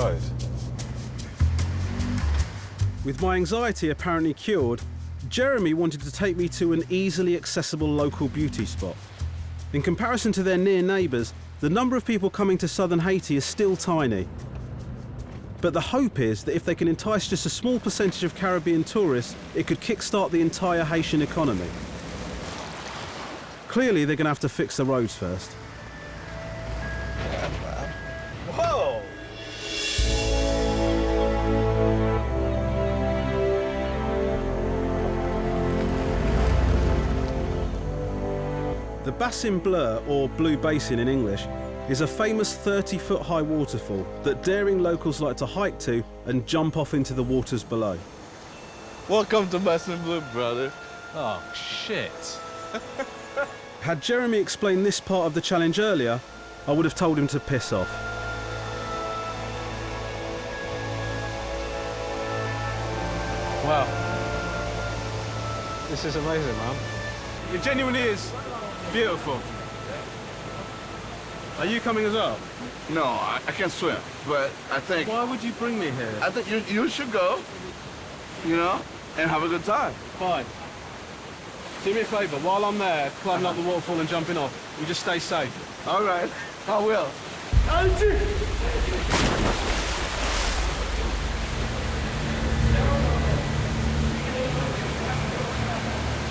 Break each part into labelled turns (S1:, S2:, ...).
S1: road.
S2: With my anxiety apparently cured, Jeremy wanted to take me to an easily accessible local beauty spot. In comparison to their near neighbours, the number of people coming to southern Haiti is still tiny. But the hope is that if they can entice just a small percentage of Caribbean tourists, it could kickstart the entire Haitian economy. Clearly, they're going to have to fix the roads first.
S1: Whoa!
S2: The Bassin Bleu, or Blue Basin in English, is a famous 30-foot high waterfall that daring locals like to hike to and jump off into the waters below.
S3: Welcome to Bassin Bleu, brother.
S1: Oh, shit.
S2: Had Jeremy explained this part of the challenge earlier, I would have told him to piss off.
S1: Wow. This is amazing, man. It genuinely is beautiful. Are you coming as well?
S3: No, I can't swim, but I think...
S1: Why would you bring me here?
S3: I think you should go, you know, and have a good time.
S1: Fine. Do me a favour, while I'm there, climbing up the waterfall and jumping off, you just stay safe.
S3: All right, I will.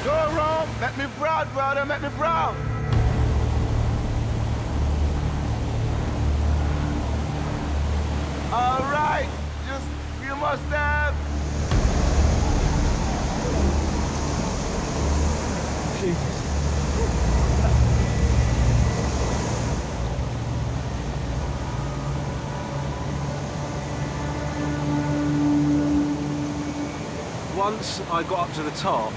S3: Go, Rome. Make me proud, brother. Make me proud. All right, just a few more steps.
S1: Once I got up to the top,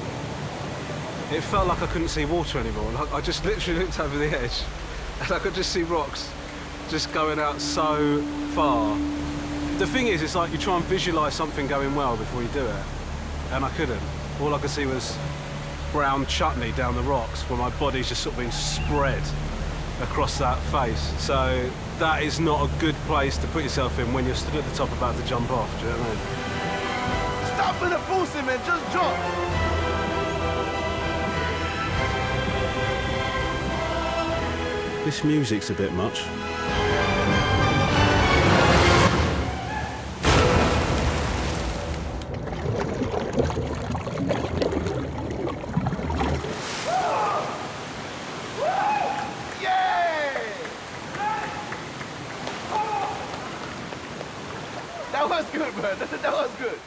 S1: it felt like I couldn't see water anymore. Like I just literally looked over the edge and I could just see rocks just going out so far. The thing is, it's like you try and visualise something going well before you do it, and I couldn't. All I could see was brown chutney down the rocks where my body's just sort of being spread across that face. So that is not a good place to put yourself in when you're stood at the top about to jump off, do you know what I mean?
S3: Stop in the pussy, man. Just jump.
S2: This music's a bit much.
S3: That was good, bro. That was good.